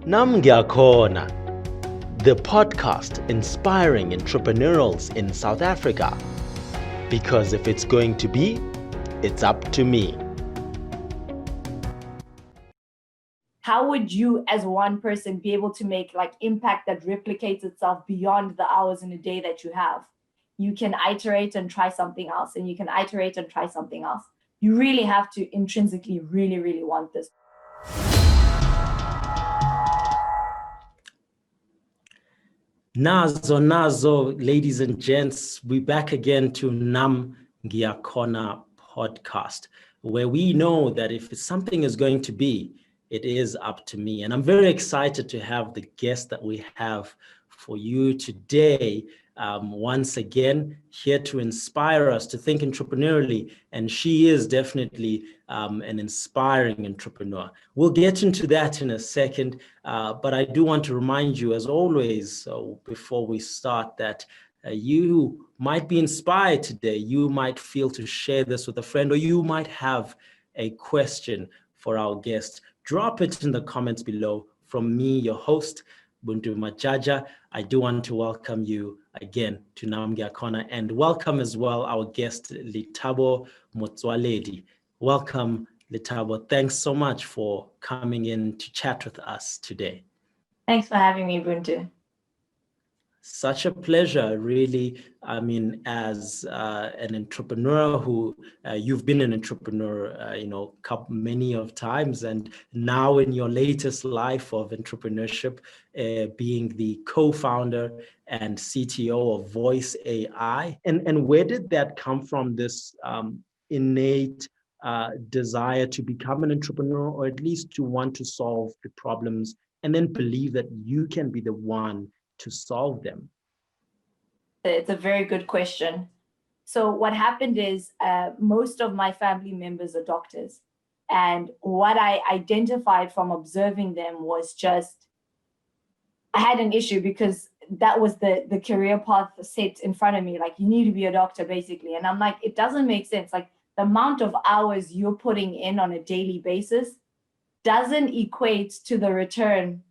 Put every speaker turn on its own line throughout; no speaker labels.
Ngiyakhona, the podcast inspiring entrepreneurials in South Africa. Because if it's going to be, it's up to me.
How would you as one person be able to make impact that replicates itself beyond the hours in a day that you have? You can iterate and try something else, and you can iterate and try something else. You really have to intrinsically really, really want this.
Nazo, ladies and gents, we're back again to Ngiyakhona podcast, where we know that if something is going to be, it is up to me. And I'm very excited to have the guest that we have for you today. Once again, here to inspire us to think entrepreneurially, and she is definitely an inspiring entrepreneur. We'll get into that in a second, but I do want to remind you, as always, before we start, that you might be inspired today. You might feel to share this with a friend, or you might have a question for our guest. Drop it in the comments below. From me, your host, Buntu Majaja, I do want to welcome you again to Ngiyakhona, and welcome as well our guest, Lethabo Motsoaledi. Welcome, Lethabo. Thanks so much for coming in to chat with us today.
Thanks for having me, Buntu.
Such a pleasure, really. I mean, as an entrepreneur who you've been an entrepreneur, many of times, and now in your latest life of entrepreneurship, being the co-founder and CTO of VoycAI. And where did that come from? This innate desire to become an entrepreneur, or at least to want to solve the problems, and then believe that you can be the one to solve them?
It's a very good question. So what happened is most of my family members are doctors. And what I identified from observing them was just, I had an issue because that was the career path set in front of me. Like, you need to be a doctor, basically. And I'm like, it doesn't make sense. Like, the amount of hours you're putting in on a daily basis doesn't equate to the return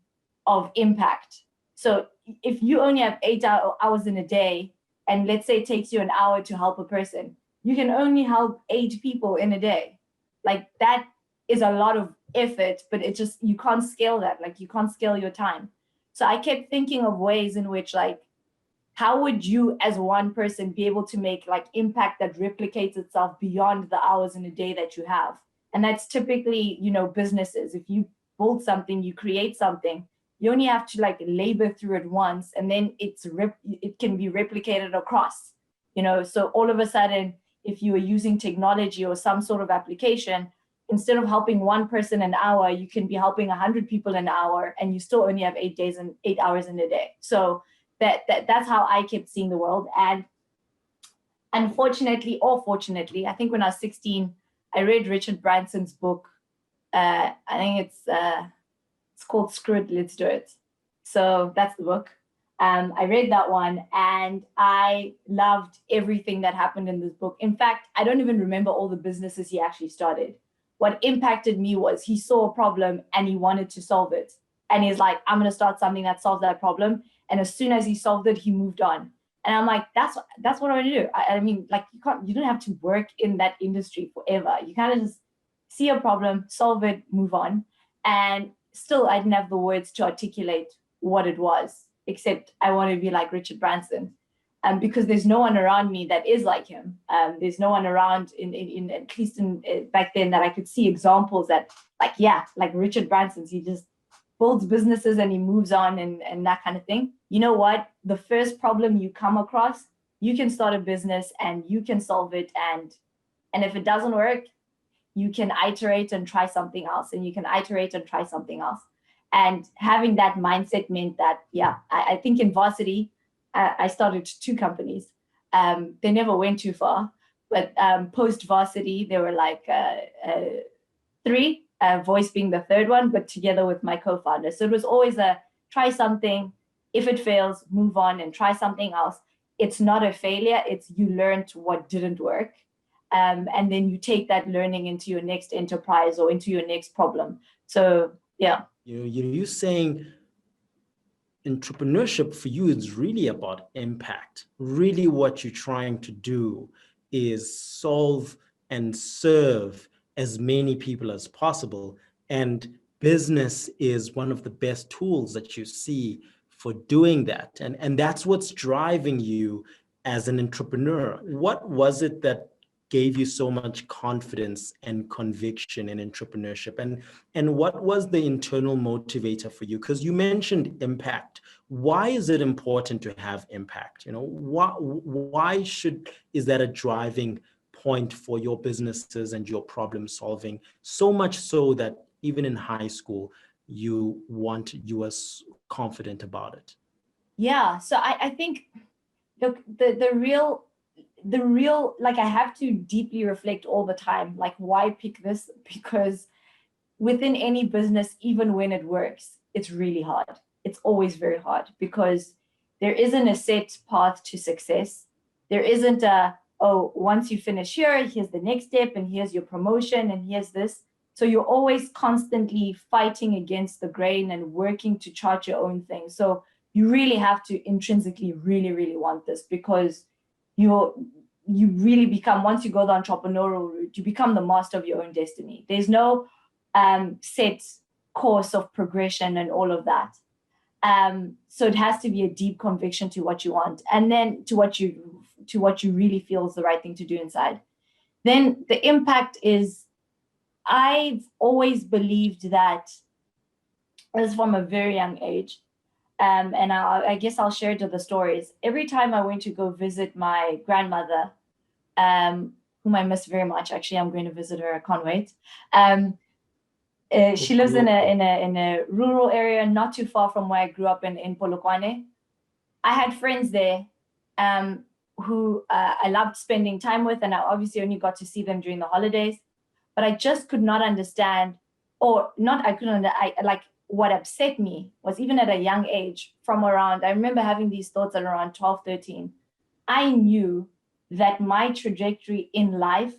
of impact. So if you only have 8 hours in a day, and let's say it takes you an hour to help a person, you can only help 8 people in a day. Like, that is a lot of effort, but it just, you can't scale that. Like, you can't scale your time. So I kept thinking of ways in which, how would you as one person be able to make impact that replicates itself beyond the hours in a day that you have? And that's typically, businesses. If you build something, you create something, you only have to labor through it once, and then it can be replicated across, So all of a sudden, if you are using technology or some sort of application, instead of helping one person an hour, you can be helping 100 people an hour, and you still only have 8 hours in a day. So that's how I kept seeing the world. And unfortunately, or fortunately, I think when I was 16, I read Richard Branson's book. I think it's called Screw It, Let's Do It. So that's the book. I read that one, and I loved everything that happened in this book. In fact, I don't even remember all the businesses he actually started. What impacted me was he saw a problem and he wanted to solve it. And he's like, I'm going to start something that solves that problem. And as soon as he solved it, he moved on. And I'm like, that's what I want to do. I mean, you don't have to work in that industry forever. You kind of just see a problem, solve it, move on. And still, I didn't have the words to articulate what it was, except I want to be like Richard Branson. Because there's no one around me that is like him. There's no one around, in at least back then, that I could see examples that, like Richard Branson's, he just builds businesses and he moves on and that kind of thing. You know what? The first problem you come across, you can start a business and you can solve it. And if it doesn't work, you can iterate and try something else, and you can iterate and try something else. And having that mindset meant that, I think in varsity, I started 2 companies. They never went too far, but post-varsity, there were 3, Voice being the 3rd one, but together with my co-founder. So it was always a try something. If it fails, move on and try something else. It's not a failure. It's you learned what didn't work. And then you take that learning into your next enterprise or into your next problem. So Yeah.
You're saying entrepreneurship for you is really about impact. Really what you're trying to do is solve and serve as many people as possible. And business is one of the best tools that you see for doing that. And that's what's driving you as an entrepreneur. What was it that gave you so much confidence and conviction in entrepreneurship? And what was the internal motivator for you? Because you mentioned impact. Why is it important to have impact? Why is that a driving point for your businesses and your problem solving? So much so that even in high school, you were confident about it.
Yeah. So I think, look, the real, like, I have to deeply reflect all the time, like, why pick this? Because within any business, even when it works, it's really hard. It's always very hard because there isn't a set path to success. There isn't once you finish here, here's the next step, and here's your promotion, and here's this. So you're always constantly fighting against the grain and working to chart your own thing. So you really have to intrinsically really, really want this, because you really become, once you go the entrepreneurial route, you become the master of your own destiny. There's no set course of progression and all of that. So it has to be a deep conviction to what you want, and then to what you really feel is the right thing to do inside. Then the impact is, I've always believed that, as from a very young age, and I guess I'll share to the stories. Every time I went to go visit my grandmother, whom I miss very much. Actually, I'm going to visit her. I can't wait. She lives in a rural area, not too far from where I grew up in Polokwane. I had friends there who I loved spending time with, and I obviously only got to see them during the holidays. But I just could not understand, what upset me was, even at a young age, I remember having these thoughts at around 12, 13. I knew that my trajectory in life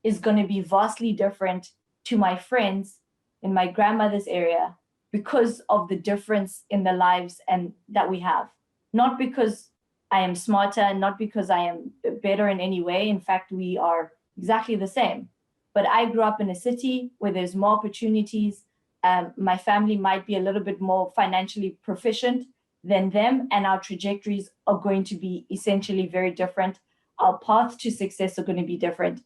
is going to be vastly different to my friends in my grandmother's area because of the difference in the lives and that we have. Not because I am smarter, not because I am better in any way. In fact, we are exactly the same. But I grew up in a city where there's more opportunities. My family might be a little bit more financially proficient than them, and our trajectories are going to be essentially very different. Our paths to success are going to be different.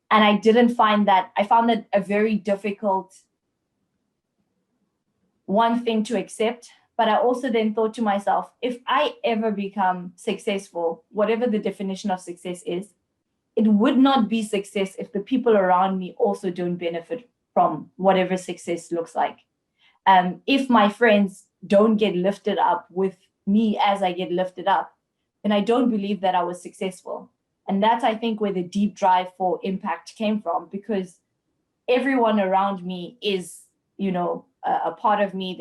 And I found that a very difficult one thing to accept. But I also then thought to myself, if I ever become successful, whatever the definition of success is, it would not be success if the people around me also don't benefit from whatever success looks like. If my friends don't get lifted up with me as I get lifted up, then I don't believe that I was successful. And that's, I think, where the deep drive for impact came from, because everyone around me is, a part of me.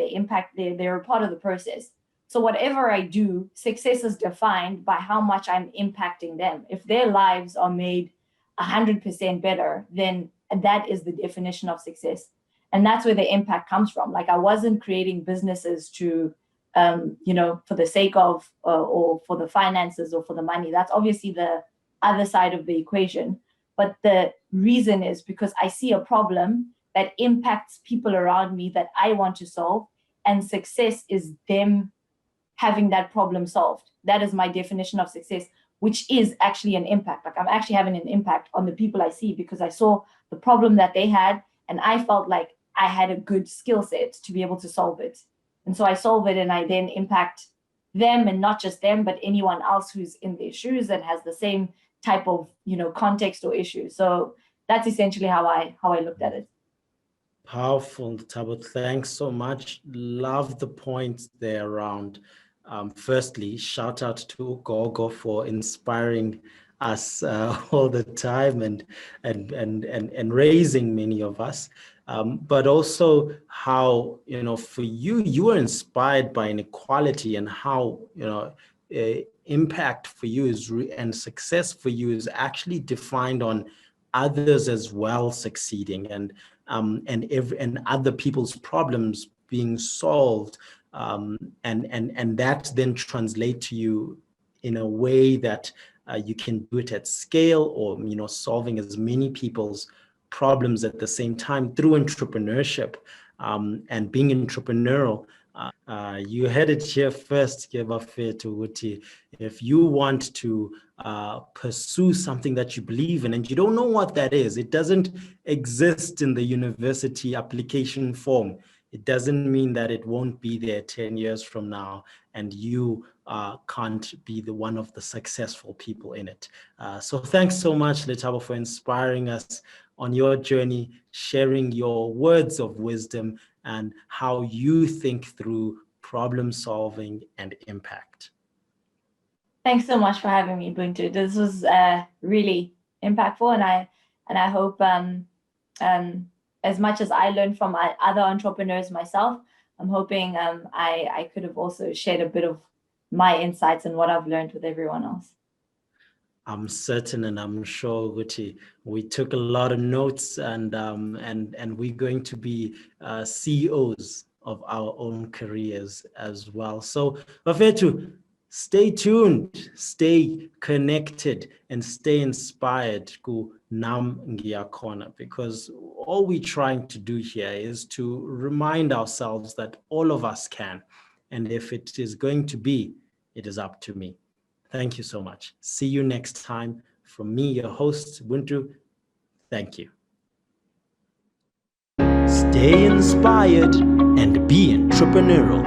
They're a part of the process. So whatever I do, success is defined by how much I'm impacting them. If their lives are made 100% better, then that is the definition of success. And that's where the impact comes from. Like, I wasn't creating businesses to, for the sake of, or for the finances or for the money. That's obviously the other side of the equation. But the reason is because I see a problem that impacts people around me that I want to solve. And success is them having that problem solved. That is my definition of success, which is actually an impact. Like, I'm actually having an impact on the people I see because I saw the problem that they had, and I felt like I had a good skill set to be able to solve it. And so I solve it, and I then impact them, and not just them, but anyone else who's in their shoes and has the same type of, context or issue. So that's essentially how I looked at it.
Powerful, Lethabo. Thanks so much. Love the points there around. Firstly, shout out to Gogo for inspiring us all the time and raising many of us. But also how, for you were inspired by inequality, and how, impact for you and success for you is actually defined on others as well succeeding, and other people's problems being solved, and that then translate to you in a way that you can do it at scale, or solving as many people's problems at the same time through entrepreneurship, and being entrepreneurial. You heard it here first, Uti. If you want to pursue something that you believe in and you don't know what that is, it doesn't exist in the university application form. It doesn't mean that it won't be there 10 years from now and you can't be one of the successful people in it. So thanks so much, Lethabo, for inspiring us on your journey, sharing your words of wisdom and how you think through problem solving and impact.
Thanks so much for having me, Buntu. This was really impactful, and I hope as much as I learned from other entrepreneurs myself, I'm hoping I could have also shared a bit of my insights and what I've learned with everyone else.
I'm certain, and I'm sure, Guti, we took a lot of notes, and we're going to be CEOs of our own careers as well. So, Bafethu, stay tuned, stay connected, and stay inspired ku Nam Ngiyakhona, because all we're trying to do here is to remind ourselves that all of us can. And if it is going to be, it is up to me. Thank you so much. See you next time. From me, your host, Buntu. Thank you. Stay inspired and be entrepreneurial.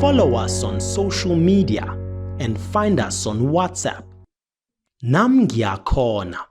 Follow us on social media and find us on WhatsApp. Nam Ngiyakhona.